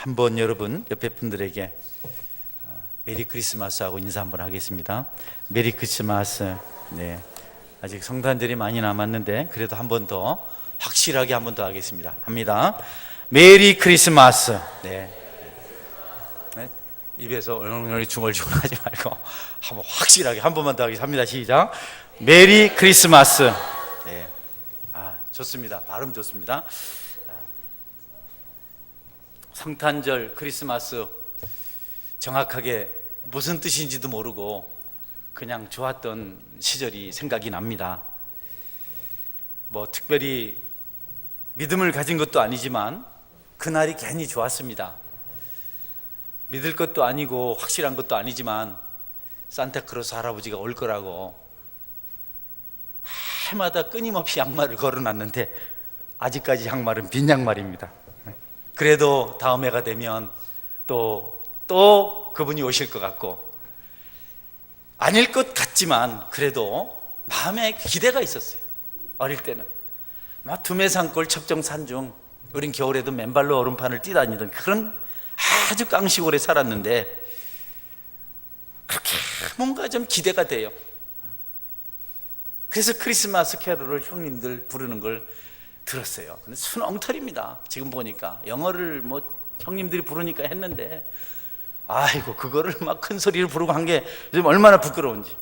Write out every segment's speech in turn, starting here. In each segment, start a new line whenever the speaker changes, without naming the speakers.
한번 여러분 옆에 분들에게 메리 크리스마스 하고 인사 한번 하겠습니다. 메리 크리스마스. 네, 아직 성탄절이 많이 남았는데 그래도 한 번 더 확실하게 한 번 더 하겠습니다. 합니다. 메리 크리스마스. 네. 네? 입에서 얼렁얼렁 중얼중얼 하지 말고 한번 확실하게 한 번만 더 하겠습니다. 시작. 메리 크리스마스. 네. 좋습니다. 발음 좋습니다. 성탄절, 크리스마스 정확하게 무슨 뜻인지도 모르고 그냥 좋았던 시절이 생각이 납니다. 뭐 특별히 믿음을 가진 것도 아니지만 그날이 괜히 좋았습니다. 믿을 것도 아니고 확실한 것도 아니지만 산타크로스 할아버지가 올 거라고 해마다 끊임없이 양말을 걸어놨는데 아직까지 양말은 빈 양말입니다. 그래도 다음 해가 되면 또 그분이 오실 것 같고 아닐 것 같지만 그래도 마음에 기대가 있었어요. 어릴 때는 막 두메산골 첩정산중, 우린 겨울에도 맨발로 얼음판을 뛰다니던 그런 아주 깡시골에 살았는데 그렇게 뭔가 좀 기대가 돼요. 그래서 크리스마스 캐롤을 형님들 부르는 걸 들었어요. 근데 순엉터리입니다. 지금 보니까 영어를 뭐 형님들이 부르니까 했는데 아이고 그거를 막 큰 소리를 부르고 한 게 요즘 얼마나 부끄러운지.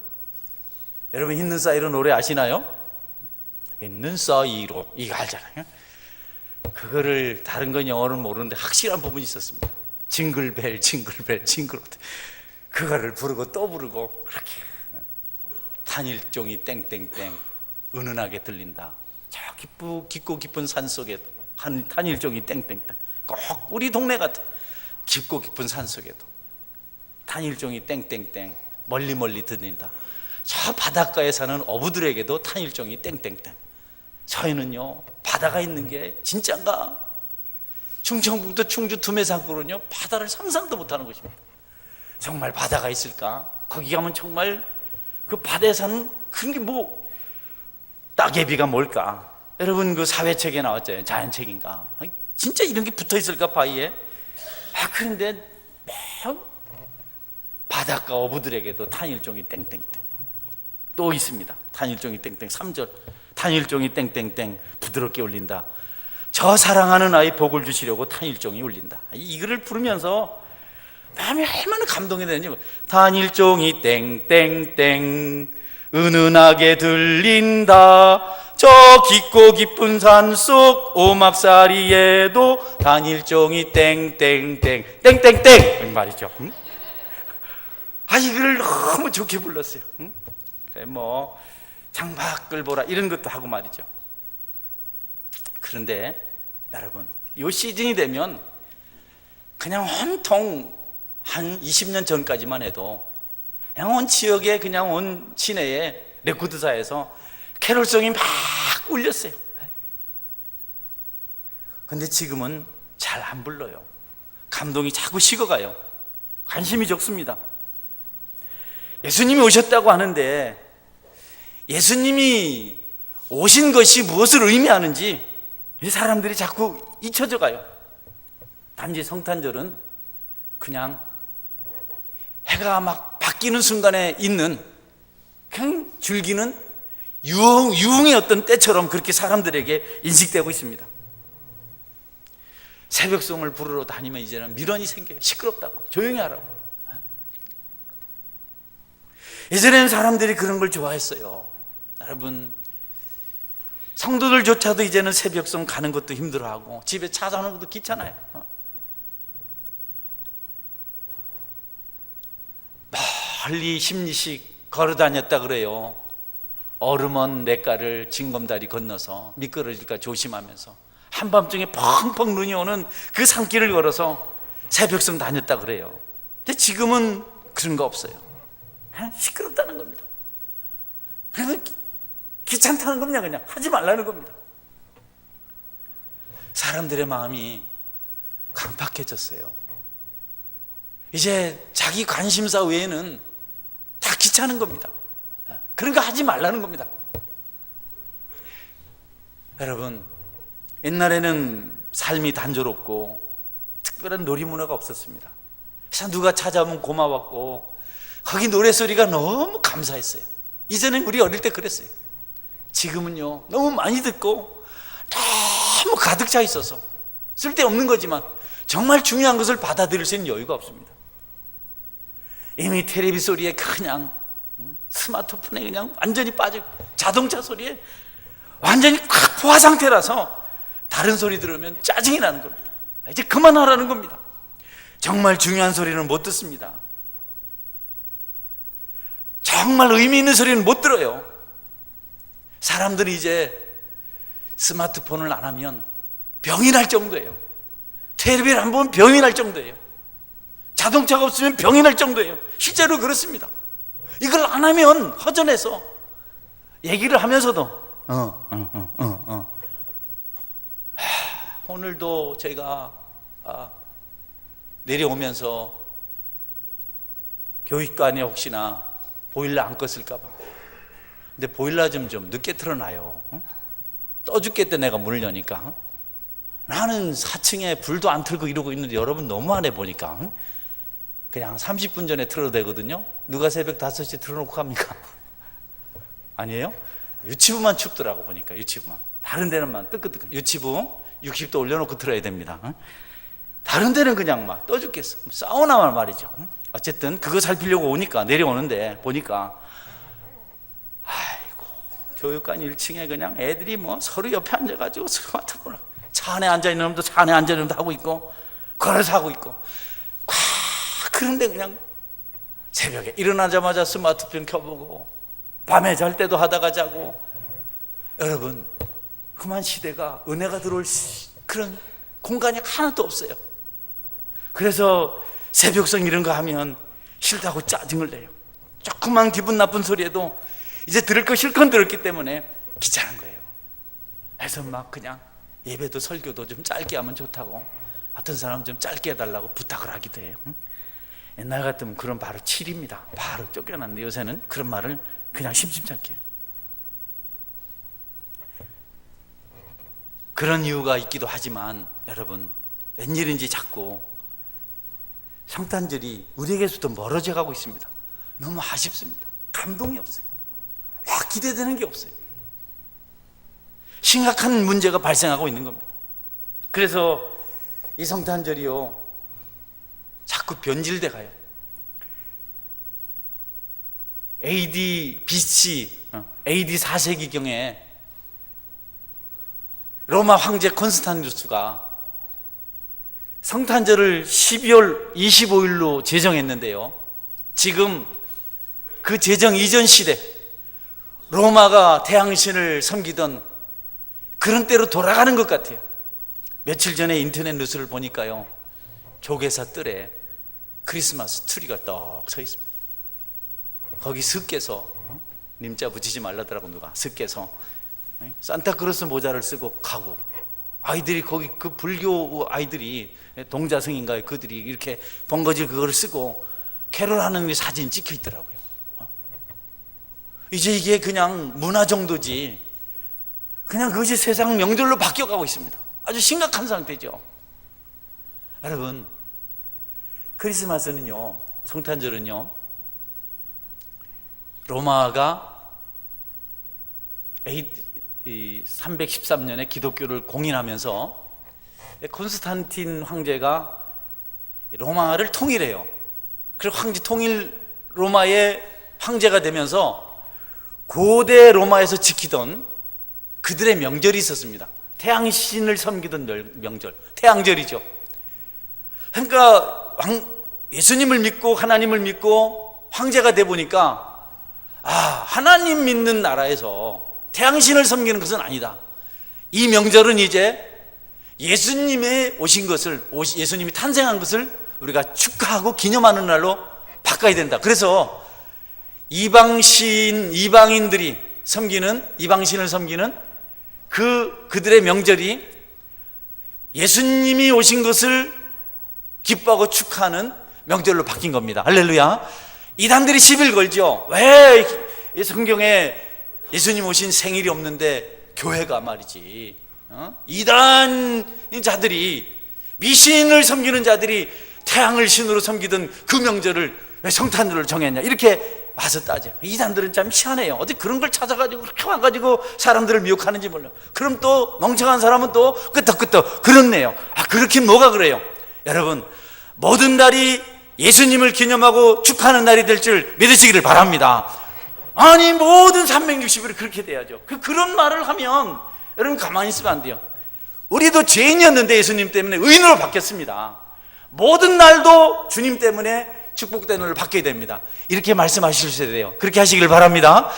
여러분 있는 사이로 노래 아시나요? 있는 사이로 이거 알잖아요. 그거를 다른 건 영어를 모르는데 확실한 부분이 있었습니다. 징글벨 징글벨 징글, 그거를 부르고 또 부르고 그렇게 단일종이 땡땡땡 은은하게 들린다. 저 깊고 깊은 산 속에도 단일종이 땡땡땡, 꼭 우리 동네 같은 깊고 깊은 산 속에도 단일종이 땡땡땡 멀리 들린다. 저 바닷가에 사는 어부들에게도 단일종이 땡땡땡. 저희는요 바다가 있는 게 진짠가? 충청북도 충주 두메산골은요 바다를 상상도 못하는 것입니다. 정말 바다가 있을까? 거기 가면 정말 그 바다에 사는 그런 게 뭐 따개비가 뭘까? 여러분 그 사회책에 나왔잖아요. 자연책인가? 진짜 이런 게 붙어 있을까 바위에? 그런데 바닷가 어부들에게도 단일종이 땡땡땡 또 있습니다. 단일종이 땡땡 3절 단일종이 땡땡땡 부드럽게 울린다. 저 사랑하는 아이 복을 주시려고 단일종이 울린다. 이 글을 부르면서 마음이 얼마나 감동이 되는지. 단일종이 땡땡땡 은은하게 들린다. 저 깊고 깊은 산속 오막사리에도 단일종이 땡땡땡 땡땡땡 말이죠. 이 글을 너무 좋게 불렀어요. 그래 뭐 창밖을 보라 이런 것도 하고 말이죠. 그런데 여러분 이 시즌이 되면 그냥 온통 한 20년 전까지만 해도 그냥 온 지역에 그냥 온 시내에 레코드사에서 캐롤송이 막 울렸어요. 근데 지금은 잘 안 불러요. 감동이 자꾸 식어가요. 관심이 적습니다. 예수님이 오셨다고 하는데 예수님이 오신 것이 무엇을 의미하는지 사람들이 자꾸 잊혀져 가요. 단지 성탄절은 그냥 해가 막 바뀌는 순간에 있는 그냥 즐기는 유흥의 어떤 때처럼 그렇게 사람들에게 인식되고 있습니다. 새벽송을 부르러 다니면 이제는 미련이 생겨요. 시끄럽다고, 조용히 하라고. 예전에는 사람들이 그런 걸 좋아했어요. 여러분 성도들조차도 이제는 새벽송 가는 것도 힘들어하고 집에 찾아오는 것도 귀찮아요. 멀리 심리씩 걸어 다녔다 그래요. 얼음원 냇가를 징검다리 건너서 미끄러질까 조심하면서 한밤중에 펑펑 눈이 오는 그 산길을 걸어서 새벽송 다녔다 그래요. 근데 지금은 그런 거 없어요. 시끄럽다는 겁니다. 그래서 귀찮다는 겁니다. 그냥 하지 말라는 겁니다. 사람들의 마음이 강팍해졌어요. 이제 자기 관심사 외에는 다 귀찮은 겁니다. 그런 거 하지 말라는 겁니다. 여러분 옛날에는 삶이 단조롭고 특별한 놀이문화가 없었습니다. 그래서 누가 찾아오면 고마웠고 거기 노래소리가 너무 감사했어요. 이전엔 우리 어릴 때 그랬어요. 지금은요 너무 많이 듣고 너무 가득 차 있어서 쓸데없는 거지만 정말 중요한 것을 받아들일 수 있는 여유가 없습니다. 이미 텔레비 소리에 그냥 스마트폰에 그냥 완전히 빠져, 자동차 소리에 완전히 꽉 포화 상태라서 다른 소리 들으면 짜증이 나는 겁니다. 이제 그만하라는 겁니다. 정말 중요한 소리는 못 듣습니다. 정말 의미 있는 소리는 못 들어요. 사람들이 이제 스마트폰을 안 하면 병이 날 정도예요. 텔레비를 안 보면 병이 날 정도예요. 자동차가 없으면 병이 날 정도예요. 실제로 그렇습니다. 이걸 안 하면 허전해서 얘기를 하면서도 오늘도 제가 내려오면서 교육관에 혹시나 보일러 안 껐을까 봐. 근데 보일러 좀 늦게 틀어놔요. 떠 죽겠대 내가 문을 여니까. 나는 4층에 불도 안 틀고 이러고 있는데 여러분 너무하네 보니까. 그냥 30분 전에 틀어도 되거든요. 누가 새벽 5시에 틀어놓고 갑니까? 아니에요? 유치부만 춥더라고 보니까. 유치부만. 다른 데는만 뜨끈뜨끈. 유치부 60도 올려놓고 틀어야 됩니다. 다른 데는 그냥 막 떠 죽겠어. 사우나만 말이죠. 어쨌든 그거 살피려고 오니까 내려오는데 보니까 아이고 교육관 1층에 그냥 애들이 뭐 서로 옆에 앉아가지고 스마트폰을 차 안에 앉아있는 놈도 차 안에 앉아있는 놈도 하고 있고 걸어서 하고 있고 그런데 그냥 새벽에 일어나자마자 스마트폰 켜보고 밤에 잘 때도 하다가 자고. 여러분 그만 시대가 은혜가 들어올 그런 공간이 하나도 없어요. 그래서 새벽성 이런 거 하면 싫다고 짜증을 내요. 조그만 기분 나쁜 소리에도 이제 들을 거 실컷 들었기 때문에 귀찮은 거예요. 그래서 막 그냥 예배도 설교도 좀 짧게 하면 좋다고 어떤 사람은 좀 짧게 해달라고 부탁을 하기도 해요. 옛날 같으면 그런 바로 7입니다. 바로 쫓겨났는데 요새는 그런 말을 그냥 심심찮게 해요. 그런 이유가 있기도 하지만 여러분 웬일인지 자꾸 성탄절이 우리에게서도 멀어져 가고 있습니다. 너무 아쉽습니다. 감동이 없어요. 막 기대되는 게 없어요. 심각한 문제가 발생하고 있는 겁니다. 그래서 이 성탄절이요 자꾸 변질돼 가요. AD 4세기경에 로마 황제 콘스탄티누스가 성탄절을 12월 25일로 제정했는데요, 지금 그 제정 이전 시대 로마가 태양신을 섬기던 그런 때로 돌아가는 것 같아요. 며칠 전에 인터넷 뉴스를 보니까요, 조계사 뜰에 크리스마스 트리가 떡 서 있습니다. 거기 스께서 님자 붙이지 말라더라고. 누가 스께서 산타크로스 모자를 쓰고 가고, 아이들이 거기 그 불교 아이들이 동자승인가요? 그들이 이렇게 번거지 그거를 쓰고 캐롤하는 사진 찍혀 있더라고요. 이제 이게 그냥 문화 정도지 그냥 그것이 세상 명절로 바뀌어가고 있습니다. 아주 심각한 상태죠. 여러분 크리스마스는요, 성탄절은요, 로마가 313년에 기독교를 공인하면서 콘스탄틴 황제가 로마를 통일해요. 그리고 황제 통일 로마의 황제가 되면서 고대 로마에서 지키던 그들의 명절이 있었습니다. 태양신을 섬기던 명절, 태양절이죠. 그러니까 예수님을 믿고 하나님을 믿고 황제가 돼 보니까 하나님 믿는 나라에서 태양신을 섬기는 것은 아니다. 이 명절은 이제 예수님의 오신 것을, 예수님이 탄생한 것을 우리가 축하하고 기념하는 날로 바꿔야 된다. 그래서 이방인들이 섬기는, 이방신을 섬기는 그들의 명절이 예수님이 오신 것을 기뻐하고 축하하는 명절로 바뀐 겁니다. 할렐루야. 이단들이 시비를 걸죠. 왜 성경에 예수님 오신 생일이 없는데 교회가 말이지, 이단자들이 미신을 섬기는 자들이 태양을 신으로 섬기던 그 명절을 왜 성탄절을 정했냐, 이렇게 와서 따져. 이단들은 참 희한해요. 어디 그런 걸 찾아가지고 그렇게 와가지고 사람들을 미혹하는지 몰라. 그럼 또 멍청한 사람은 또 끄떡끄떡 그렇네요. 그렇긴 뭐가 그래요. 여러분, 모든 날이 예수님을 기념하고 축하하는 날이 될 줄 믿으시기를 바랍니다. 아니, 모든 360일이 그렇게 돼야죠. 그런 말을 하면 여러분 가만히 있으면 안 돼요. 우리도 죄인이었는데 예수님 때문에 의인으로 바뀌었습니다. 모든 날도 주님 때문에 축복된 오늘 바뀌어야 됩니다. 이렇게 말씀하셔야 돼요. 그렇게 하시길 바랍니다.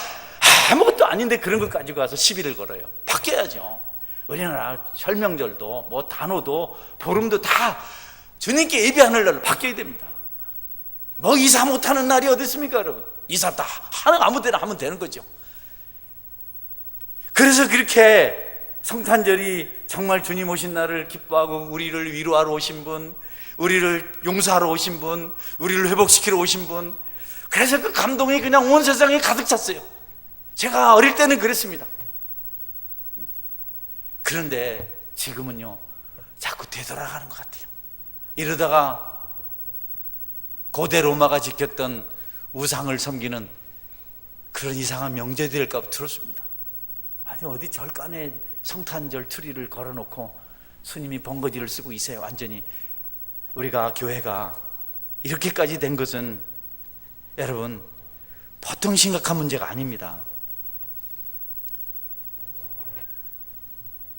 아무것도 아닌데 그런 것 가지고 와서 시비를 걸어요. 바뀌어야죠. 우리나라 설명절도 뭐 단오도 보름도 다 주님께 예배하는 날로 바뀌어야 됩니다. 뭐 이사 못하는 날이 어디 있습니까, 여러분? 이사 다 아무 데나 하면 되는 거죠. 그래서 그렇게 성탄절이 정말 주님 오신 날을 기뻐하고 우리를 위로하러 오신 분, 우리를 용서하러 오신 분, 우리를 회복시키러 오신 분, 그래서 그 감동이 그냥 온 세상에 가득 찼어요. 제가 어릴 때는 그랬습니다. 그런데 지금은요, 자꾸 되돌아가는 것 같아요. 이러다가 고대 로마가 지켰던 우상을 섬기는 그런 이상한 명절이 될까 봐 들었습니다. 아니, 어디 절간에 성탄절 트리를 걸어놓고 스님이 번거지를 쓰고 있어요. 완전히 우리가 교회가 이렇게까지 된 것은 여러분 보통 심각한 문제가 아닙니다.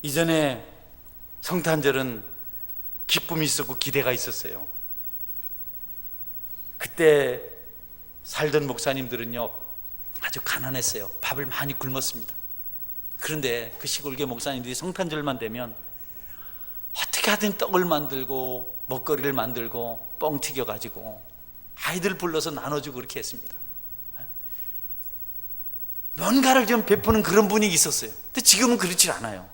이전에 성탄절은 기쁨이 있었고 기대가 있었어요. 그때 살던 목사님들은요 아주 가난했어요. 밥을 많이 굶었습니다. 그런데 그 시골교 목사님들이 성탄절만 되면 어떻게 하든 떡을 만들고 먹거리를 만들고 뻥 튀겨가지고 아이들 불러서 나눠주고 그렇게 했습니다. 뭔가를 좀 베푸는 그런 분위기 있었어요. 근데 지금은 그렇지 않아요.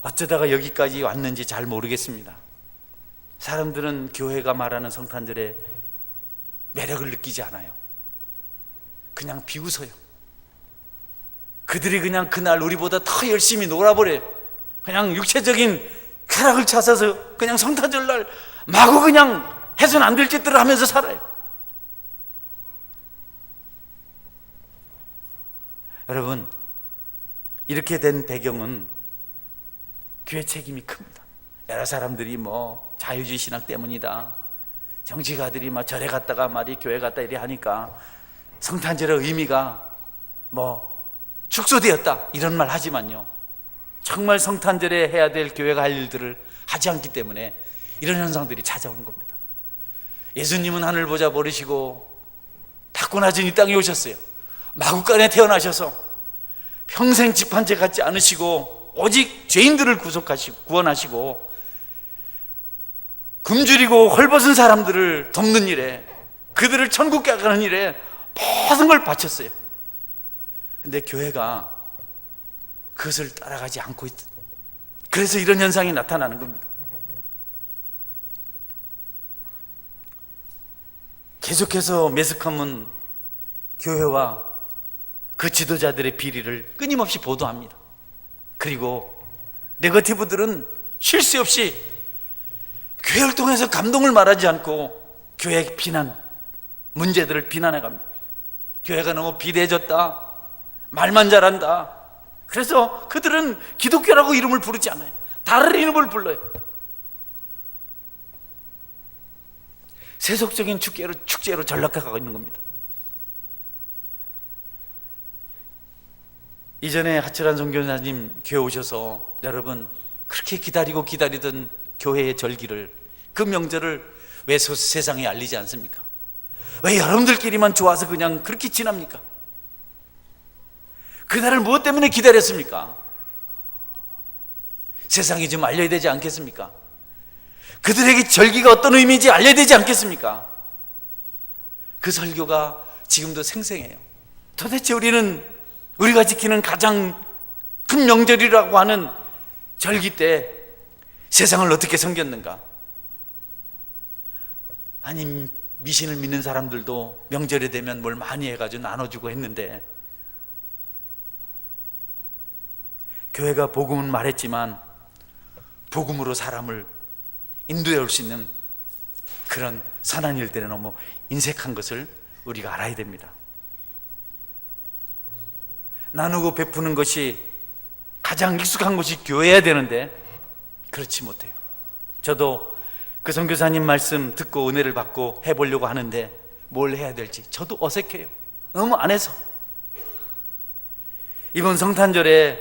어쩌다가 여기까지 왔는지 잘 모르겠습니다. 사람들은 교회가 말하는 성탄절에 매력을 느끼지 않아요. 그냥 비웃어요. 그들이 그냥 그날 우리보다 더 열심히 놀아버려요. 그냥 육체적인 쾌락을 찾아서 그냥 성탄절날 마구 그냥 해서는 안 될 짓들을 하면서 살아요. 여러분, 이렇게 된 배경은 교회 책임이 큽니다. 여러 사람들이 뭐 자유주의 신앙 때문이다, 정치가들이 막 절에 갔다가 말이 교회 갔다 이래 하니까 성탄절의 의미가 뭐 축소되었다 이런 말 하지만요, 정말 성탄절에 해야 될 교회가 할 일들을 하지 않기 때문에 이런 현상들이 찾아오는 겁니다. 예수님은 하늘 보좌 버리시고 탁구나진 이 땅에 오셨어요. 마구간에 태어나셔서 평생 집 한 채 갖지 않으시고 오직 죄인들을 구원하시고 굶주리고 헐벗은 사람들을 돕는 일에, 그들을 천국에 가는 일에 모든 걸 바쳤어요. 근데 교회가 그것을 따라가지 않고 있다. 그래서 이런 현상이 나타나는 겁니다. 계속해서 매스컴은 교회와 그 지도자들의 비리를 끊임없이 보도합니다. 그리고 네거티브들은 쉴 새 없이 교회를 통해서 감동을 말하지 않고 교회 비난, 문제들을 비난해 갑니다. 교회가 너무 비대해졌다, 말만 잘한다. 그래서 그들은 기독교라고 이름을 부르지 않아요. 다른 이름을 불러요. 세속적인 축제로 전락해가고 있는 겁니다. 이전에 하철한 선교사님 교회 오셔서 여러분 그렇게 기다리던 교회의 절기를, 그 명절을 왜 세상에 알리지 않습니까? 왜 여러분들끼리만 좋아서 그냥 그렇게 지납니까? 그날을 무엇 때문에 기다렸습니까? 세상에 좀 알려야 되지 않겠습니까? 그들에게 절기가 어떤 의미인지 알려야 되지 않겠습니까? 그 설교가 지금도 생생해요. 도대체 우리가 지키는 가장 큰 명절이라고 하는 절기 때 세상을 어떻게 섬겼는가? 아니, 미신을 믿는 사람들도 명절이 되면 뭘 많이 해가지고 나눠주고 했는데, 교회가 복음은 말했지만 복음으로 사람을 인도해 올 수 있는 그런 선한 일들에 너무 인색한 것을 우리가 알아야 됩니다. 나누고 베푸는 것이 가장 익숙한 것이 교회여야 되는데 그렇지 못해요. 저도 그 선교사님 말씀 듣고 은혜를 받고 해보려고 하는데 뭘 해야 될지 저도 어색해요. 너무 안 해서. 이번 성탄절에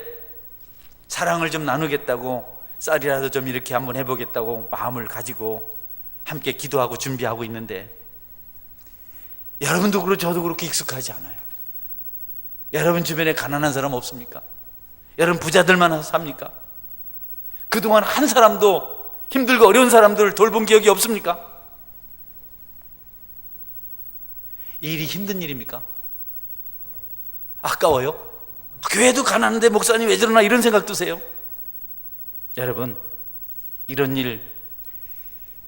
사랑을 좀 나누겠다고, 쌀이라도 좀 이렇게 한번 해보겠다고 마음을 가지고 함께 기도하고 준비하고 있는데, 여러분도 그렇고 저도 그렇게 익숙하지 않아요. 여러분 주변에 가난한 사람 없습니까? 여러분 부자들만 삽니까? 그동안 한 사람도 힘들고 어려운 사람들을 돌본 기억이 없습니까? 이 일이 힘든 일입니까? 아까워요? 교회도 가난한데 목사님 왜 저러나 이런 생각 드세요? 여러분, 이런 일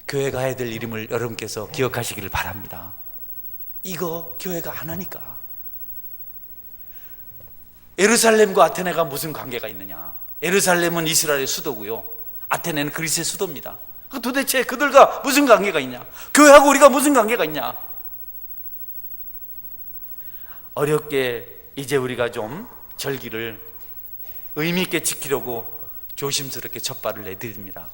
교회가 해야 될 일임을 여러분께서 기억하시기를 바랍니다. 이거 교회가 안 하니까. 예루살렘과 아테네가 무슨 관계가 있느냐? 예루살렘은 이스라엘의 수도고요, 아테네는 그리스의 수도입니다. 도대체 그들과 무슨 관계가 있냐? 교회하고 우리가 무슨 관계가 있냐? 어렵게 이제 우리가 좀 절기를 의미 있게 지키려고 조심스럽게 첫발을 내드립니다.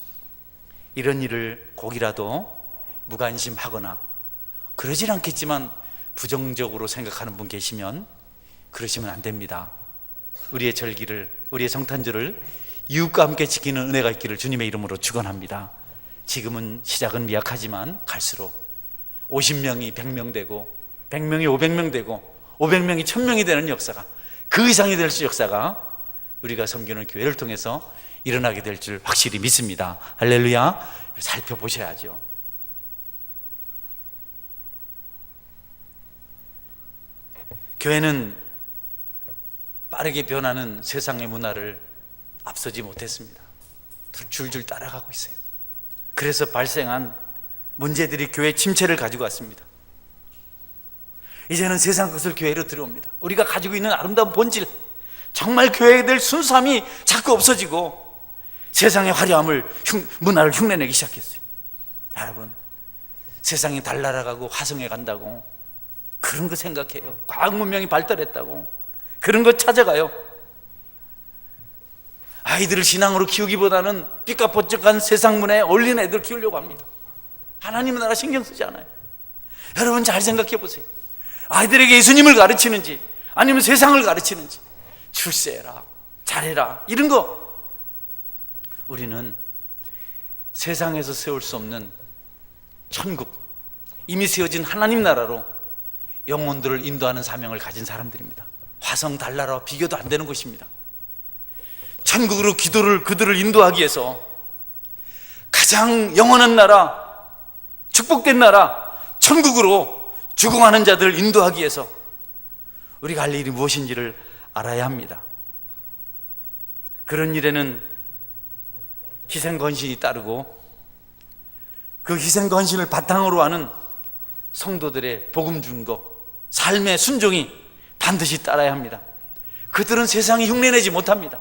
이런 일을 꼭이라도 무관심하거나 그러질 않겠지만 부정적으로 생각하는 분 계시면 그러시면 안 됩니다. 우리의 절기를, 우리의 성탄절을 이웃과 함께 지키는 은혜가 있기를 주님의 이름으로 축원합니다. 지금은 시작은 미약하지만 갈수록 50명이 100명 되고 100명이 500명 되고 500명이 1000명이 되는 역사가, 그 이상이 될 수 역사가 우리가 섬기는 교회를 통해서 일어나게 될 줄 확실히 믿습니다. 할렐루야. 살펴보셔야죠. 교회는 빠르게 변하는 세상의 문화를 앞서지 못했습니다. 줄줄 따라가고 있어요. 그래서 발생한 문제들이 교회 침체를 가지고 왔습니다. 이제는 세상 것을 교회로 들어옵니다. 우리가 가지고 있는 아름다운 본질, 정말 교회에 될 순수함이 자꾸 없어지고 세상의 화려함을, 문화를 흉내내기 시작했어요. 여러분, 세상이 달나라가고 화성에 간다고 그런 거 생각해요. 과학 문명이 발달했다고 그런 거 찾아가요. 아이들을 신앙으로 키우기보다는 삐까뻔쩍한 세상 문화에 어울리는 애들 키우려고 합니다. 하나님 나라 신경 쓰지 않아요. 여러분 잘 생각해 보세요. 아이들에게 예수님을 가르치는지 아니면 세상을 가르치는지, 출세해라, 잘해라, 이런 거. 우리는 세상에서 세울 수 없는 천국, 이미 세워진 하나님 나라로 영혼들을 인도하는 사명을 가진 사람들입니다. 화성, 달나라와 비교도 안 되는 것입니다. 천국으로 그들을 인도하기 위해서 가장 영원한 나라, 축복된 나라, 천국으로 죽어가는 자들을 인도하기 위해서 우리가 할 일이 무엇인지를 알아야 합니다. 그런 일에는 희생건신이 따르고 그 희생건신을 바탕으로 하는 성도들의 복음 준거, 삶의 순종이 반드시 따라야 합니다. 그들은 세상이 흉내내지 못합니다.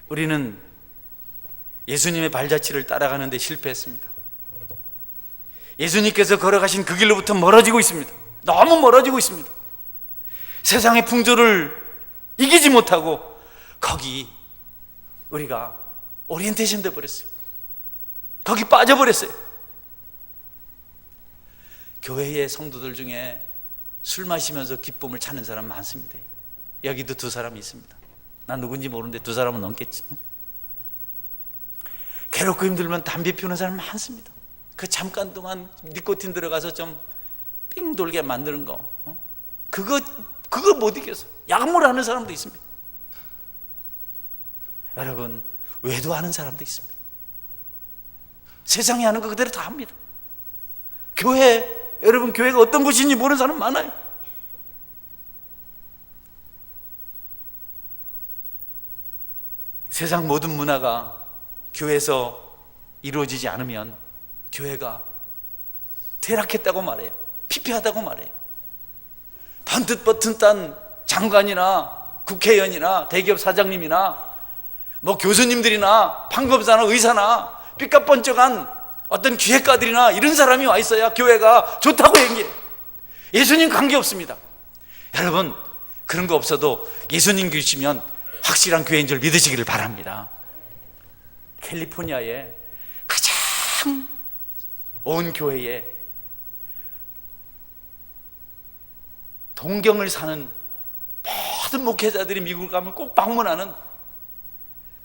우리는 예수님의 발자취를 따라가는 데 실패했습니다. 예수님께서 걸어가신 그 길로부터 멀어지고 있습니다. 너무 멀어지고 있습니다. 세상의 풍조를 이기지 못하고 거기 우리가 오리엔테이션 돼 버렸어요. 거기 빠져버렸어요. 교회의 성도들 중에 술 마시면서 기쁨을 찾는 사람 많습니다. 여기도 두 사람이 있습니다. 난 누군지 모르는데 두 사람은 넘겠지. 괴롭고 힘들면 담배 피우는 사람 많습니다. 그 잠깐 동안 니코틴 들어가서 좀 삥 돌게 만드는 거, 그거 못 이겨서 약물 하는 사람도 있습니다. 여러분, 외도하는 사람도 있습니다. 세상이 하는 거 그대로 다 합니다. 여러분 교회가 어떤 곳인지 모르는 사람 많아요. 세상 모든 문화가 교회에서 이루어지지 않으면 교회가 퇴락했다고 말해요. 피폐하다고 말해요. 번뜩번뜩 딴 장관이나 국회의원이나 대기업 사장님이나 뭐 교수님들이나 판검사나 의사나 삐까뻔쩍한 어떤 기획가들이나 이런 사람이 와 있어야 교회가 좋다고 얘기해요. 예수님 관계없습니다. 여러분, 그런 거 없어도 예수님 계시면 확실한 교회인 줄 믿으시기를 바랍니다. 캘리포니아에 가장 온 교회에 동경을 사는 모든 목회자들이 미국을 가면 꼭 방문하는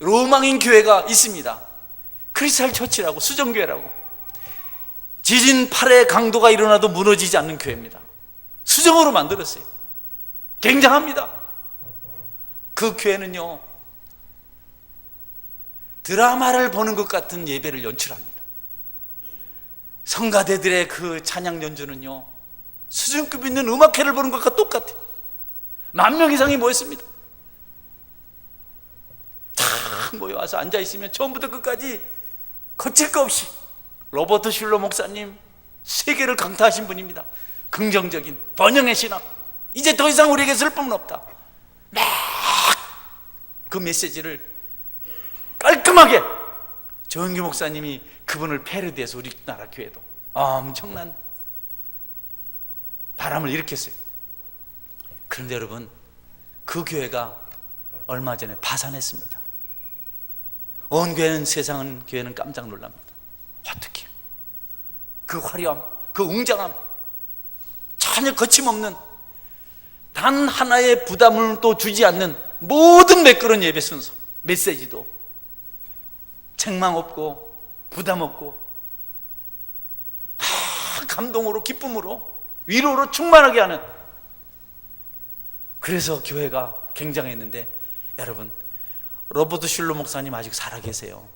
로망인 교회가 있습니다. 크리스탈 처치라고, 수정교회라고. 지진 8의 강도가 일어나도 무너지지 않는 교회입니다. 수정으로 만들었어요. 굉장합니다. 그 교회는요, 드라마를 보는 것 같은 예배를 연출합니다. 성가대들의 그 찬양 연주는요, 수준급 있는 음악회를 보는 것과 똑같아요. 10,000명 이상이 모였습니다. 다 모여와서 앉아있으면 처음부터 끝까지 거칠 거 없이 로버트 슐러 목사님, 세계를 강타하신 분입니다. 긍정적인 번영의 신학, 이제 더 이상 우리에게 슬픔은 없다, 막 그 메시지를 깔끔하게 조은규 목사님이 그분을 패러디해서 우리나라 교회도 엄청난 바람을 일으켰어요. 그런데 여러분, 그 교회가 얼마 전에 파산했습니다. 온 교회는, 세상은, 교회는 깜짝 놀랍니다. 어떻게 그 화려함, 그 웅장함, 전혀 거침없는, 단 하나의 부담을 또 주지 않는 모든 매끄러운 예배 순서, 메시지도 책망 없고 부담 없고 감동으로, 기쁨으로, 위로로 충만하게 하는, 그래서 교회가 굉장했는데, 여러분, 로버트 슐러 목사님 아직 살아계세요.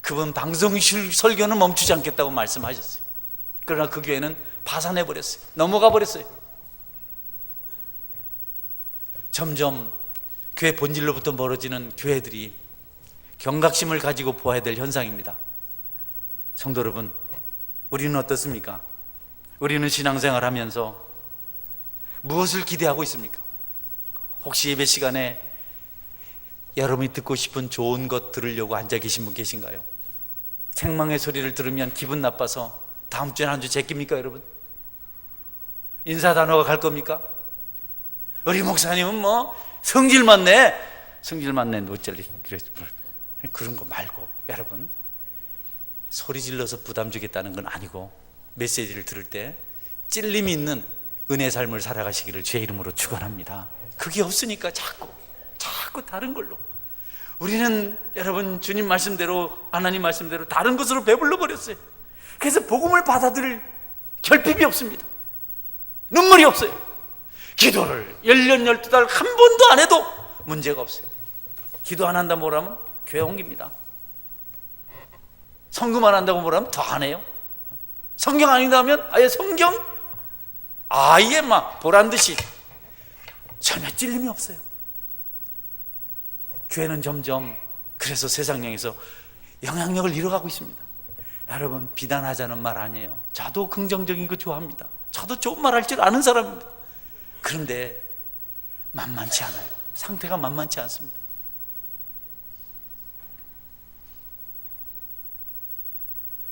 그분 방송 설교는 멈추지 않겠다고 말씀하셨어요. 그러나 그 교회는 파산해버렸어요. 넘어가 버렸어요. 점점 교회 본질로부터 멀어지는 교회들이 경각심을 가지고 보아야 될 현상입니다. 성도 여러분, 우리는 어떻습니까? 우리는 신앙생활 하면서 무엇을 기대하고 있습니까? 혹시 예배 시간에 여러분이 듣고 싶은 좋은 것 들으려고 앉아 계신 분 계신가요? 책망의 소리를 들으면 기분 나빠서 다음 주엔 한 주 제낍니까, 여러분? 인사 단어가 갈 겁니까? 우리 목사님은 뭐 성질만 내, 노절리, 그런 거 말고, 여러분, 소리 질러서 부담 주겠다는 건 아니고, 메시지를 들을 때 찔림이 있는 은혜 삶을 살아가시기를 주의 이름으로 축원합니다. 그게 없으니까 자꾸 다른 걸로, 우리는 여러분 주님 말씀대로, 하나님 말씀대로 다른 것으로 배불러 버렸어요. 그래서 복음을 받아들일 결핍이 없습니다. 눈물이 없어요. 기도를 10년 12달 한 번도 안 해도 문제가 없어요. 기도 안 한다 뭐라면 교회 옮깁니다. 성금 안 한다고 뭐라면 더 안 해요. 성경 안 읽다면 아예 성경 아예 막 보란듯이, 전혀 찔림이 없어요. 교회는 점점 그래서 세상령에서 영향력을 잃어가고 있습니다. 여러분, 비난하자는 말 아니에요. 저도 긍정적인 거 좋아합니다. 저도 좋은 말 할 줄 아는 사람입니다. 그런데 만만치 않아요. 상태가 만만치 않습니다.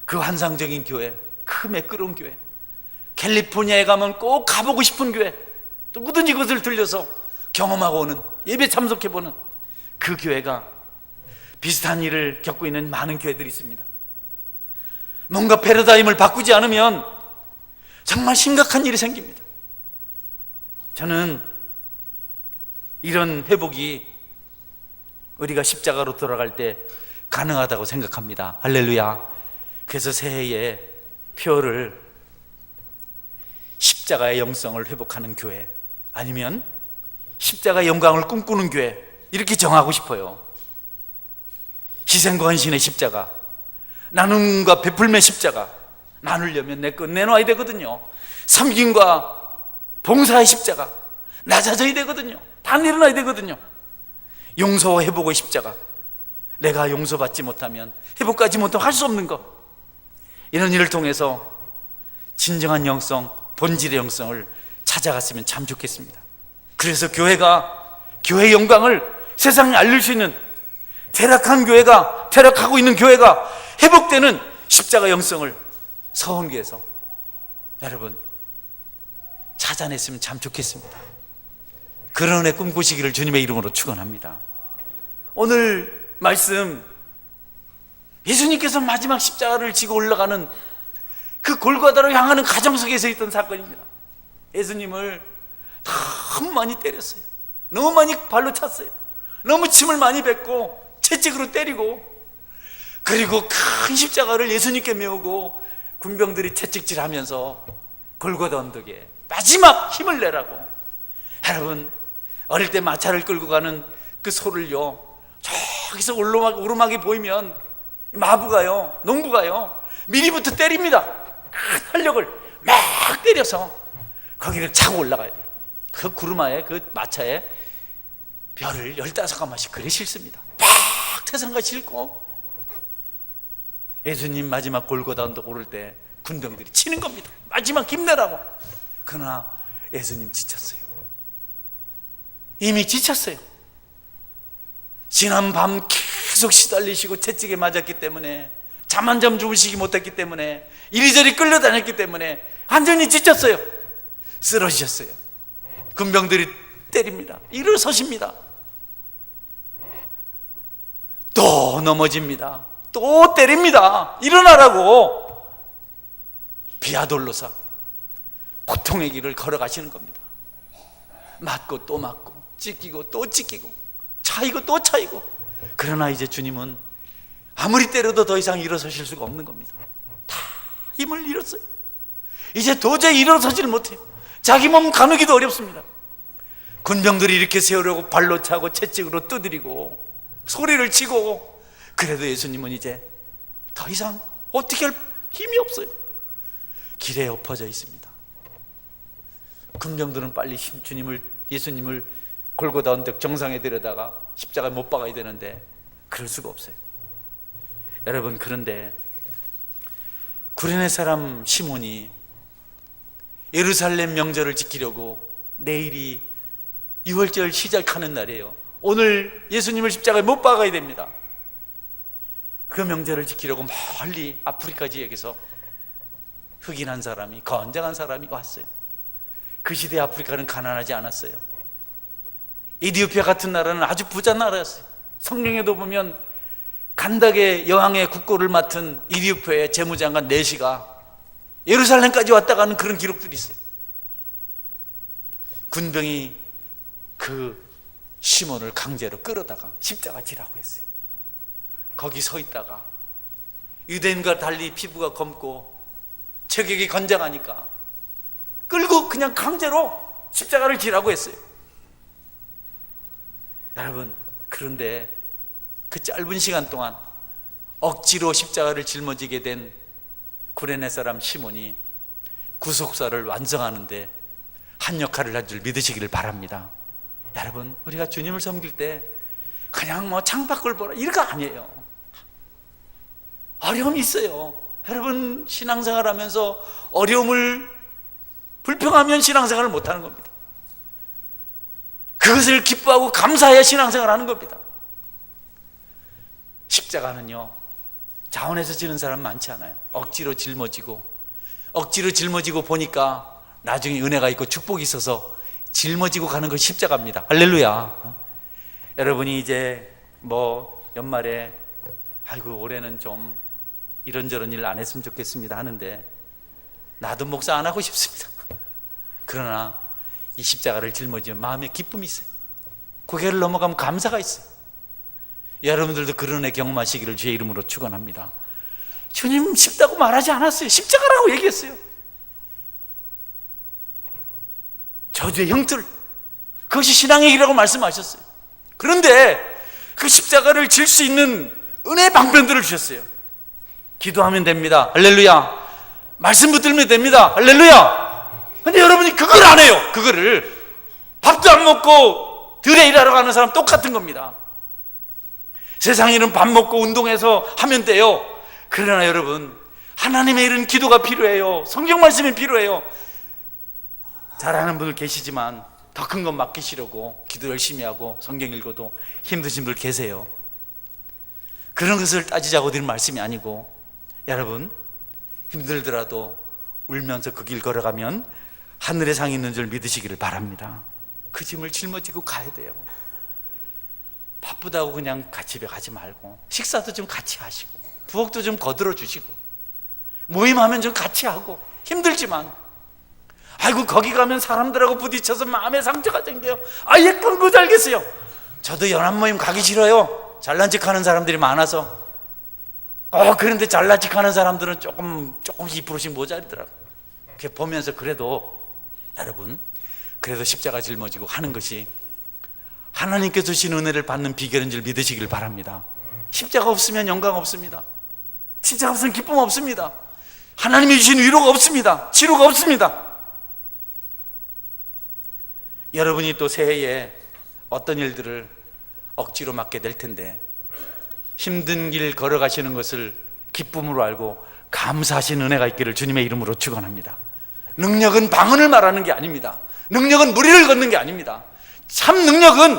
그 환상적인 교회, 그 매끄러운 교회, 캘리포니아에 가면 꼭 가보고 싶은 교회, 누구든지 그것을 들려서 경험하고 오는, 예배 참석해보는 그 교회가 비슷한 일을 겪고 있는 많은 교회들이 있습니다. 뭔가 패러다임을 바꾸지 않으면 정말 심각한 일이 생깁니다. 저는 이런 회복이 우리가 십자가로 돌아갈 때 가능하다고 생각합니다. 할렐루야. 그래서 새해에 표를 십자가의 영성을 회복하는 교회, 아니면 십자가의 영광을 꿈꾸는 교회, 이렇게 정하고 싶어요. 희생과 헌신의 십자가, 나눔과 베풀매 십자가, 나누려면 내 것 내놔야 되거든요. 섬김과 봉사의 십자가, 낮아져야 되거든요. 다 내려놔야 되거든요. 용서와 회복의 십자가, 내가 용서받지 못하면, 회복하지 못하면 할 수 없는 것, 이런 일을 통해서 진정한 영성, 본질의 영성을 찾아갔으면 참 좋겠습니다. 그래서 교회가 교회의 영광을 세상에 알릴 수 있는 퇴락하고 있는 교회가 회복되는 십자가 영성을 서원교에서 여러분 찾아냈으면 참 좋겠습니다. 그런 은혜 꿈꾸시기를 주님의 이름으로 축원합니다. 오늘 말씀, 예수님께서 마지막 십자가를 지고 올라가는 그 골고다로 향하는 가정 속에서 있던 사건입니다. 예수님을 너무 많이 때렸어요. 너무 많이 발로 찼어요. 너무 침을 많이 뱉고 채찍으로 때리고, 그리고 큰 십자가를 예수님께 메우고 군병들이 채찍질하면서 골고다 언덕에 마지막 힘을 내라고. 여러분, 어릴 때 마차를 끌고 가는 그 소를요, 저기서 오르막이 보이면 마부가요, 농부가요, 미리부터 때립니다. 큰 활력을 막 때려서 거기를 차고 올라가야 돼요. 그 구르마에, 그 마차에 별을 15가마씩 그리 싣습니다. 막 태산과 싣고 예수님 마지막 골고다 언덕 오를 때 군병들이 치는 겁니다. 마지막 힘내라고. 그러나 예수님 지쳤어요. 이미 지쳤어요. 지난 밤 계속 시달리시고 채찍에 맞았기 때문에, 잠 한 잠 주무시기 못했기 때문에, 이리저리 끌려다녔기 때문에 완전히 지쳤어요. 쓰러지셨어요. 군병들이 때립니다. 일어서십니다. 또 넘어집니다. 또 때립니다. 일어나라고. 비아돌로사 고통의 길을 걸어가시는 겁니다. 맞고 또 맞고, 찢기고 또 찢기고, 차이고 또 차이고. 그러나 이제 주님은 아무리 때려도 더 이상 일어서실 수가 없는 겁니다. 다 힘을 잃었어요. 이제 도저히 일어서지를 못해요. 자기 몸 가누기도 어렵습니다. 군병들이 이렇게 세우려고 발로 차고 채찍으로 두드리고 소리를 치고, 그래도 예수님은 이제 더 이상 어떻게 할 힘이 없어요. 길에 엎어져 있습니다. 군병들은 빨리 예수님을 골고다 언덕 정상에 데려다가 십자가에 못 박아야 되는데 그럴 수가 없어요. 여러분, 그런데 구레네 사람 시몬이 예루살렘 명절을 지키려고 내일이 유월절 시작하는 날이에요. 오늘 예수님을 십자가에 못 박아야 됩니다. 그 명절을 지키려고 멀리 아프리카 지역에서 흑인한 사람이, 건장한 사람이 왔어요. 그 시대 아프리카는 가난하지 않았어요. 이디오피아 같은 나라는 아주 부자 나라였어요. 성경에도 보면 간닥의 여왕의 국고를 맡은 이디오피아의 재무장관 네시가 예루살렘까지 왔다 가는 그런 기록들이 있어요. 군병이 그 시몬을 강제로 끌어다가 십자가 지라고 했어요. 거기 서 있다가 유대인과 달리 피부가 검고 체격이 건장하니까 끌고 그냥 강제로 십자가를 지라고 했어요. 여러분, 그런데 그 짧은 시간 동안 억지로 십자가를 짊어지게 된 구레네 사람 시몬이 구속사를 완성하는데 한 역할을 한 줄 믿으시기를 바랍니다. 여러분, 우리가 주님을 섬길 때 그냥 뭐 창밖을 보라 이런 거 아니에요. 어려움이 있어요. 여러분, 신앙생활 하면서 어려움을 불평하면 신앙생활을 못하는 겁니다. 그것을 기뻐하고 감사해야 신앙생활을 하는 겁니다. 십자가는요, 자원해서 지는 사람 많지 않아요. 억지로 짊어지고 보니까 나중에 은혜가 있고 축복이 있어서 짊어지고 가는 것이 십자가입니다. 할렐루야. 여러분이 이제 뭐 연말에 아이고 올해는 좀 이런저런 일 안 했으면 좋겠습니다 하는데, 나도 목사 안 하고 싶습니다. 그러나 이 십자가를 짊어지면 마음에 기쁨이 있어요. 고개를 넘어가면 감사가 있어요. 여러분들도 그런 은혜 경험하시기를 주의 이름으로 축원합니다. 주님 쉽다고 말하지 않았어요. 십자가라고 얘기했어요. 저주의 형틀, 그것이 신앙의 길이라고 말씀하셨어요. 그런데 그 십자가를 질 수 있는 은혜의 방편들을 주셨어요. 기도하면 됩니다. 할렐루야. 말씀 붙들면 됩니다. 할렐루야. 근데 여러분이 그걸 안 해요. 그거를 밥도 안 먹고 들에 일하러 가는 사람 똑같은 겁니다. 세상 일은 밥 먹고 운동해서 하면 돼요. 그러나 여러분, 하나님의 일은 기도가 필요해요. 성경 말씀이 필요해요. 잘하는 분들 계시지만 더 큰 것 맡기시려고 기도 열심히 하고 성경 읽어도 힘드신 분 계세요. 그런 것을 따지자고 드린 말씀이 아니고, 여러분 힘들더라도 울면서 그 길 걸어가면 하늘의 상이 있는 줄 믿으시기를 바랍니다. 그 짐을 짊어지고 가야 돼요. 바쁘다고 그냥 집에 가지 말고 식사도 좀 같이 하시고 부엌도 좀 거들어 주시고 모임하면 좀 같이 하고, 힘들지만 아이고 거기 가면 사람들하고 부딪혀서 마음에 상처가 생겨요. 아예 끊고 살겠어요. 저도 연합 모임 가기 싫어요. 잘난 척하는 사람들이 많아서. 그런데 잘난 척하는 사람들은 조금씩 2%씩 모자르더라고요. 보면서 그래도 여러분, 그래도 십자가 짊어지고 하는 것이 하나님께서 주신 은혜를 받는 비결인 줄 믿으시길 바랍니다. 십자가 없으면 영광 없습니다. 십자가 없으면 기쁨 없습니다. 하나님이 주신 위로가 없습니다. 치료가 없습니다. 여러분이 또 새해에 어떤 일들을 억지로 맡게 될 텐데, 힘든 길 걸어가시는 것을 기쁨으로 알고 감사하신 은혜가 있기를 주님의 이름으로 축원합니다. 능력은 방언을 말하는 게 아닙니다. 능력은 무리를 걷는 게 아닙니다. 참 능력은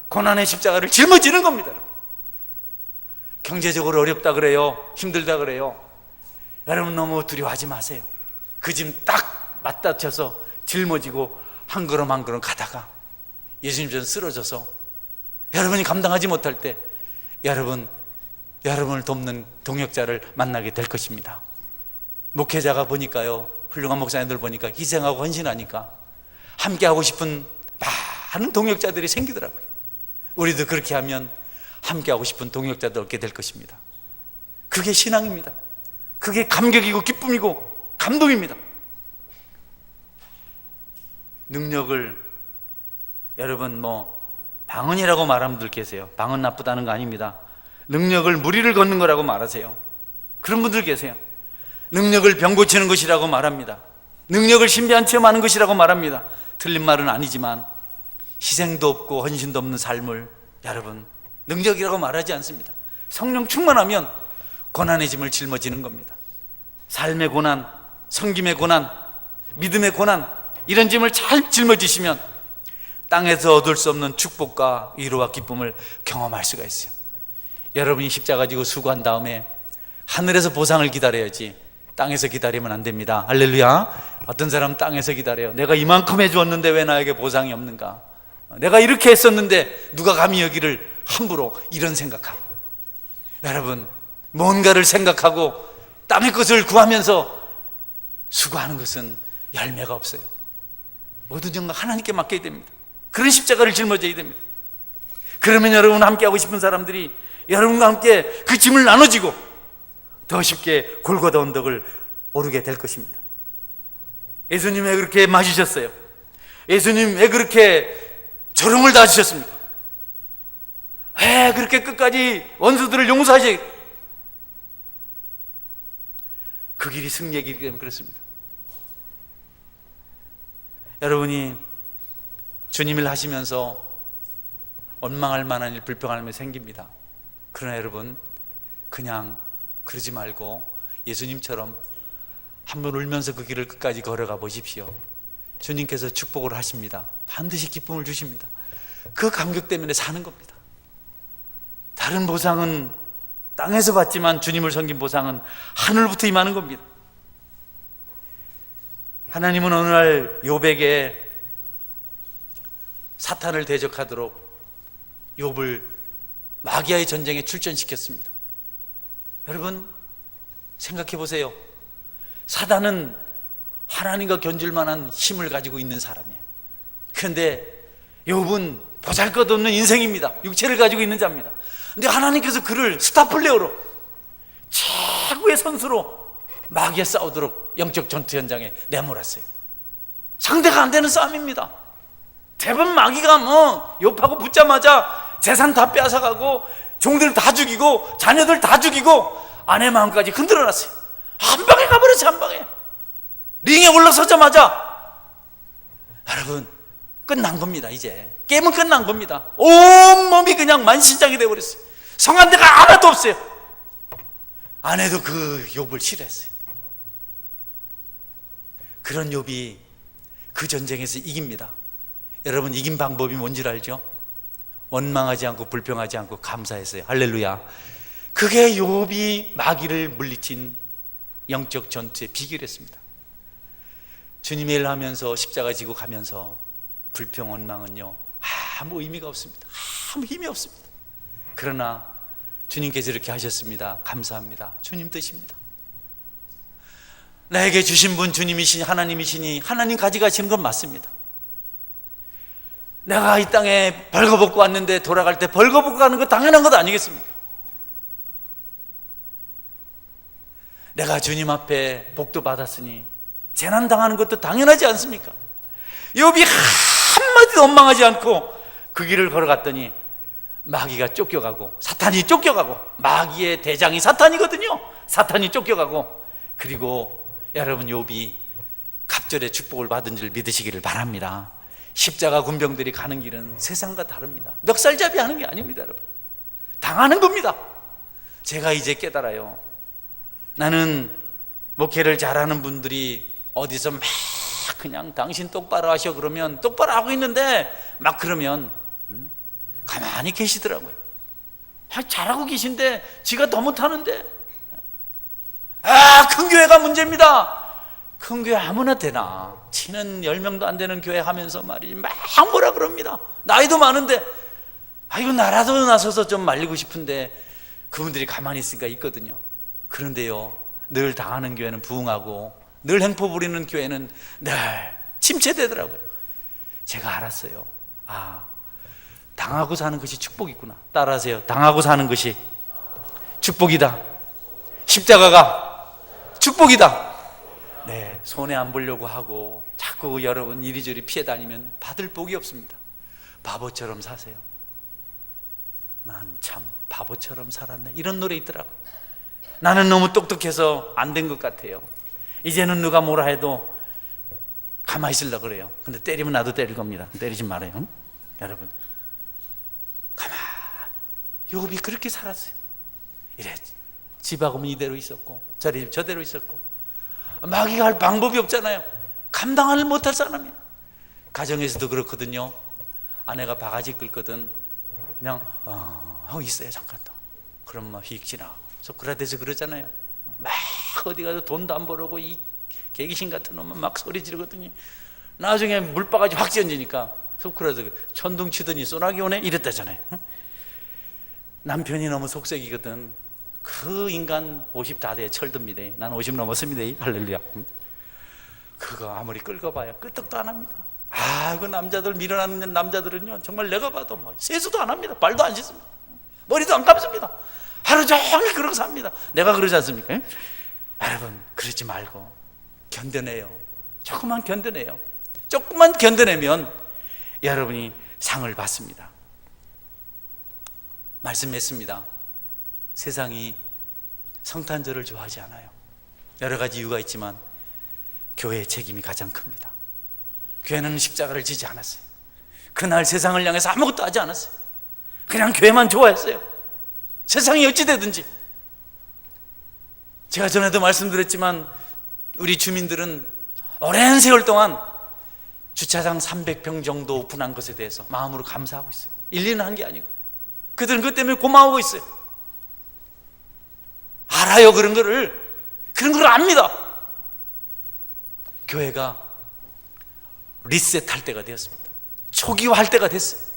고난의 십자가를 짊어지는 겁니다. 경제적으로 어렵다 그래요, 힘들다 그래요, 여러분 너무 두려워하지 마세요. 그 짐 딱 맞닥쳐서 짊어지고 한 걸음 한 걸음 가다가 예수님처럼 쓰러져서 여러분이 감당하지 못할 때 여러분을 돕는 동역자를 만나게 될 것입니다. 목회자가 보니까요, 훌륭한 목사님들 보니까 희생하고 헌신하니까 함께 하고 싶은 많은 동역자들이 생기더라고요. 우리도 그렇게 하면 함께 하고 싶은 동역자들 얻게 될 것입니다. 그게 신앙입니다. 그게 감격이고 기쁨이고 감동입니다. 능력을 여러분 방언이라고 말하는 분들 계세요. 방언 나쁘다는 거 아닙니다. 능력을 무리를 걷는 거라고 말하세요. 그런 분들 계세요. 능력을 병 고치는 것이라고 말합니다. 능력을 신비한 체험하는 것이라고 말합니다. 틀린 말은 아니지만 희생도 없고 헌신도 없는 삶을 여러분 능력이라고 말하지 않습니다. 성령 충만하면 고난의 짐을 짊어지는 겁니다. 삶의 고난, 섬김의 고난, 믿음의 고난, 이런 짐을 잘 짊어지시면 땅에서 얻을 수 없는 축복과 위로와 기쁨을 경험할 수가 있어요. 여러분이 십자가 지고 수고한 다음에 하늘에서 보상을 기다려야지 땅에서 기다리면 안 됩니다. 할렐루야. 어떤 사람은 땅에서 기다려요. 내가 이만큼 해주었는데 왜 나에게 보상이 없는가? 내가 이렇게 했었는데 누가 감히 여기를 함부로, 이런 생각하고, 여러분 뭔가를 생각하고 땅의 것을 구하면서 수고하는 것은 열매가 없어요. 모든 영광 하나님께 맡겨야 됩니다. 그런 십자가를 짊어져야 됩니다. 그러면 여러분 함께하고 싶은 사람들이 여러분과 함께 그 짐을 나눠지고 더 쉽게 골고다 언덕을 오르게 될 것입니다. 예수님 왜 그렇게 맞으셨어요? 예수님 왜 그렇게 조롱을 당하셨습니까? 왜 그렇게 끝까지 원수들을 용서하시? 그 길이 승리의 길이기 때문에 그렇습니다. 여러분이 주님 일 하시면서 원망할 만한 일, 불평할 일 생깁니다. 그러나 여러분 그냥 그러지 말고 예수님처럼 한번 울면서 그 길을 끝까지 걸어가 보십시오. 주님께서 축복을 하십니다. 반드시 기쁨을 주십니다. 그 감격 때문에 사는 겁니다. 다른 보상은 땅에서 받지만 주님을 섬긴 보상은 하늘부터 임하는 겁니다. 하나님은 어느 날 욥에게 사탄을 대적하도록 욥을 마귀와의 전쟁에 출전시켰습니다. 여러분 생각해 보세요. 사단은 하나님과 견줄 만한 힘을 가지고 있는 사람이에요. 그런데 욥은 보잘것없는 인생입니다. 육체를 가지고 있는 자입니다. 근데 하나님께서 그를 스타플레이어로 최고의 선수로 마귀와 싸우도록 영적 전투 현장에 내몰았어요. 상대가 안 되는 싸움입니다. 대부분 마귀가 욥하고 붙자마자 재산 다 빼앗아가고 종들 다 죽이고 자녀들 다 죽이고 아내 마음까지 흔들어놨어요. 한 방에 가버렸어요. 한 방에 링에 올라서자마자 여러분 끝난 겁니다. 이제 게임은 끝난 겁니다. 온몸이 그냥 만신장이 되어버렸어요. 성한 데가 하나도 없어요. 아내도 그 욥을 싫어했어요. 그런 욥이 그 전쟁에서 이깁니다. 여러분 이긴 방법이 뭔지 알죠? 원망하지 않고 불평하지 않고 감사했어요. 할렐루야. 그게 욥이 마귀를 물리친 영적 전투의 비결이었습니다. 주님의 일을 하면서 십자가 지고 가면서 불평, 원망은요 아무 의미가 없습니다. 아무 힘이 없습니다. 그러나 주님께서 이렇게 하셨습니다. 감사합니다. 주님 뜻입니다. 나에게 주신 분 주님이시니 하나님이시니 하나님 가져가시는 건 맞습니다. 내가 이 땅에 벌거벗고 왔는데 돌아갈 때 벌거벗고 가는 거 당연한 것 아니겠습니까? 내가 주님 앞에 복도 받았으니 재난 당하는 것도 당연하지 않습니까? 욥이 한마디도 원망하지 않고 그 길을 걸어갔더니 마귀가 쫓겨가고 사탄이 쫓겨가고, 마귀의 대장이 사탄이거든요. 사탄이 쫓겨가고, 그리고 여러분 욥이 갑절의 축복을 받은 줄 믿으시기를 바랍니다. 십자가 군병들이 가는 길은 세상과 다릅니다. 멱살잡이 하는 게 아닙니다. 여러분, 당하는 겁니다. 제가 이제 깨달아요. 나는 목회를 잘하는 분들이 어디서 막 그냥 당신 똑바로 하셔 그러면 똑바로 하고 있는데 막 그러면 가만히 계시더라고요. 잘하고 계신데 지가 더 못하는데, 큰 교회가 문제입니다. 큰 교회 아무나 되나, 치는 10명도 안 되는 교회 하면서 말이지 막 뭐라 그럽니다. 나이도 많은데 이거 나라도 나서서 좀 말리고 싶은데 그분들이 가만히 있으니까 있거든요. 그런데요, 늘 당하는 교회는 부흥하고 늘 행포 부리는 교회는 늘 침체되더라고요. 제가 알았어요. 당하고 사는 것이 축복이구나. 따라하세요. 당하고 사는 것이 축복이다. 십자가가 축복이다. 네, 손해 안 보려고 하고 자꾸 여러분 이리저리 피해 다니면 받을 복이 없습니다. 바보처럼 사세요. 난 참 바보처럼 살았네, 이런 노래 있더라고. 나는 너무 똑똑해서 안 된 것 같아요. 이제는 누가 뭐라 해도 가만히 있으려고 그래요. 근데 때리면 나도 때릴 겁니다. 때리지 말아요. 여러분, 가만히. 욥이 그렇게 살았어요. 이래 집하고는 이대로 있었고 저대로 있었고, 마귀가 할 방법이 없잖아요. 감당을 못할 사람이에요. 가정에서도 그렇거든요. 아내가 바가지 긁거든 그냥 하고 있어요. 잠깐 더. 그럼 막 휙 지나가고. 소크라테스 그러잖아요. 막 어디 가서 돈도 안 벌고 이 개기신 같은 놈은 막 소리 지르거든요. 나중에 물바가지 확 던지니까 소크라테스 천둥 치더니 소나기 오네 이랬다잖아요. 남편이 너무 속색이거든. 그 인간 50 다 돼 철듭니다. 난 50 넘었습니다. 할렐루야. 그거 아무리 긁어봐야 끄떡도 안 합니다. 그 남자들, 밀어나는 남자들은요 정말 내가 봐도 뭐 세수도 안 합니다. 발도 안 씻습니다. 머리도 안 감습니다. 하루 종일 그러고 삽니다. 내가 그러지 않습니까? 여러분, 그러지 말고 견뎌내요. 조금만 견뎌내요. 조금만 견뎌내면 여러분이 상을 받습니다. 말씀했습니다. 세상이 성탄절을 좋아하지 않아요. 여러 가지 이유가 있지만 교회의 책임이 가장 큽니다. 교회는 십자가를 지지 않았어요. 그날 세상을 향해서 아무것도 하지 않았어요. 그냥 교회만 좋아했어요. 세상이 어찌 되든지. 제가 전에도 말씀드렸지만 우리 주민들은 오랜 세월 동안 주차장 300평 정도 오픈한 것에 대해서 마음으로 감사하고 있어요. 일일은 한 게 아니고 그들은 그것 때문에 고마워하고 있어요. 알아요. 그런 걸 압니다. 교회가 리셋할 때가 되었습니다. 초기화할 때가 됐어요.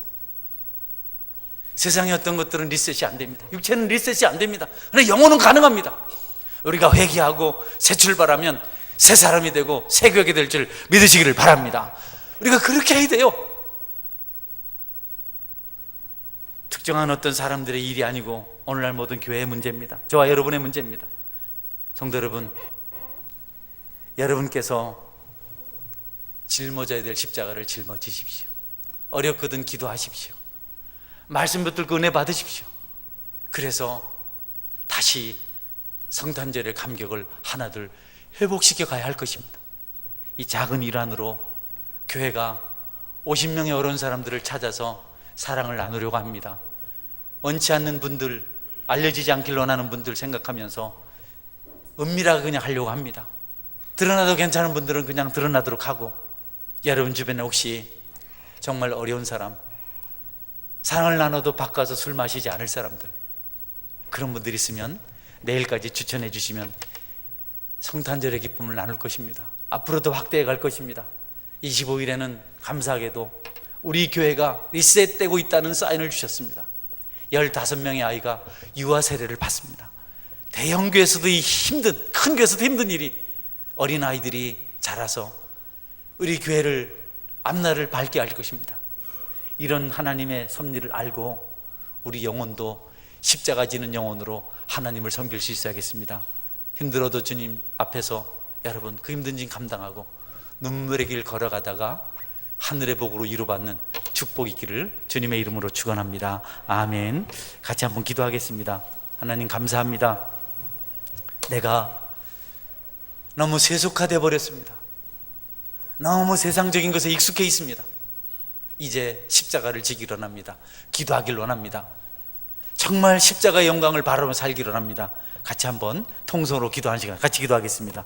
세상의 어떤 것들은 리셋이 안 됩니다. 육체는 리셋이 안 됩니다. 그러나 영혼은 가능합니다. 우리가 회개하고 새 출발하면 새 사람이 되고 새 교회가 될 줄 믿으시기를 바랍니다. 우리가 그렇게 해야 돼요. 특정한 어떤 사람들의 일이 아니고 오늘날 모든 교회의 문제입니다. 저와 여러분의 문제입니다. 성도 여러분, 여러분께서 짊어져야 될 십자가를 짊어지십시오. 어렵거든 기도하십시오. 말씀 붙들고 은혜 받으십시오. 그래서 다시 성탄절의 감격을 하나둘 회복시켜 가야 할 것입니다. 이 작은 일환으로 교회가 50명의 어려운 사람들을 찾아서 사랑을 나누려고 합니다. 원치 않는 분들, 알려지지 않길 원하는 분들 생각하면서 은밀하게 그냥 하려고 합니다. 드러나도 괜찮은 분들은 그냥 드러나도록 하고, 여러분 주변에 혹시 정말 어려운 사람, 사랑을 나눠도 바꿔서 술 마시지 않을 사람들, 그런 분들이 있으면 내일까지 추천해 주시면 성탄절의 기쁨을 나눌 것입니다. 앞으로 더 확대해 갈 것입니다. 25일에는 감사하게도 우리 교회가 리셋되고 있다는 사인을 주셨습니다. 15명의 아이가 유아 세례를 받습니다. 대형 교회에서도 큰 교회에서도 힘든 일이 어린아이들이 자라서 우리 교회를 앞날을 밝게 할 것입니다. 이런 하나님의 섭리를 알고 우리 영혼도 십자가 지는 영혼으로 하나님을 섬길 수 있어야겠습니다. 힘들어도 주님 앞에서 여러분 그 힘든 짐 감당하고 눈물의 길 걸어가다가 하늘의 복으로 이루받는 축복이 있기를 주님의 이름으로 축원합니다. 아멘. 같이 한번 기도하겠습니다. 하나님 감사합니다. 내가 너무 세속화되어 버렸습니다. 너무 세상적인 것에 익숙해 있습니다. 이제 십자가를 지기로 합니다. 기도하길 원합니다. 정말 십자가의 영광을 바라보며 살기로 합니다. 같이 한번 통성으로 기도하는 시간 같이 기도하겠습니다.